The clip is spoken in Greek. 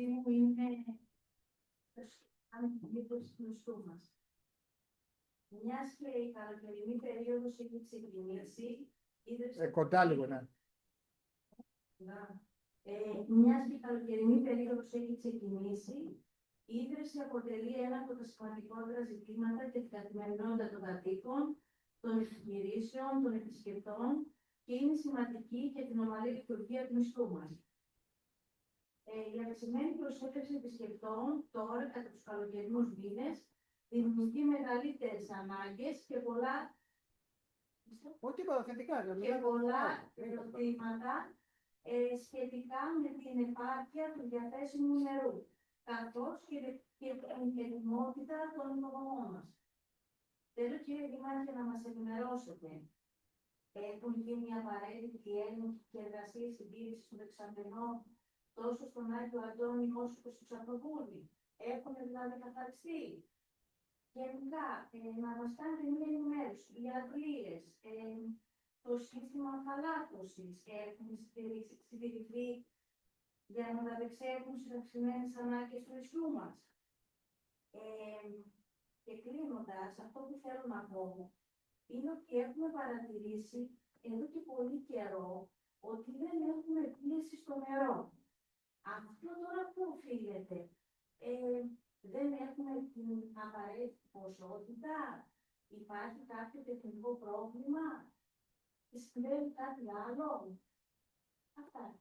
ερώτησή μου είναι αν την μήπως του νηστού μας. Μιας και η καλοκαιρινή περίοδος έχει ξεκινήσει, Κοντά λίγο, ναι. Μιας και η καλοκαιρινή περίοδος έχει ξεκινήσει, η ίδρυση αποτελεί ένα από τα σημαντικότερα ζητήματα και την καθημερινότητα των κατοίκων, των επιχειρήσεων, των επισκεπτών και είναι σημαντική για την ομαλή λειτουργία του νηστού μας. Η αυξημένη προσέλευση επισκεπτών τώρα κατά τους καλοκαιρινούς μήνες δημιουργεί μεγαλύτερες ανάγκες και πολλά ερωτήματα σχετικά με την επάρκεια του διαθέσιμου νερού, καθώς και την ετοιμότητα των υποδομών μας. Θέλω, κύριε Δήμαρχε, να μας ενημερώσετε. Έχουν γίνει απαραίτητοι έλεγχοι και εργασίες συντήρησης των δεξαμενών τόσο στον Άγιο Αντώνη όσο και στους Αυτοβούλοι? Έχουν δηλαδή καθαριστεί? Γενικά, να μας κάνετε μια ενημέρωση. Οι αντλίες, το σύστημα χαλάτωσης έχουν συντηρηθεί για να ανταπεξέλθουν στις αυξημένες ανάγκες του νησιού μας. Και κλείνοντας, αυτό που θέλω να πω είναι ότι έχουμε παρατηρήσει εδώ και πολύ καιρό ότι δεν έχουμε πίεση στο νερό. Αυτό τώρα πού οφείλεται? Δεν έχουμε την απαραίτητη ποσότητα? Υπάρχει κάποιο τεχνικό πρόβλημα? Συμβαίνει κάτι άλλο? Αυτά.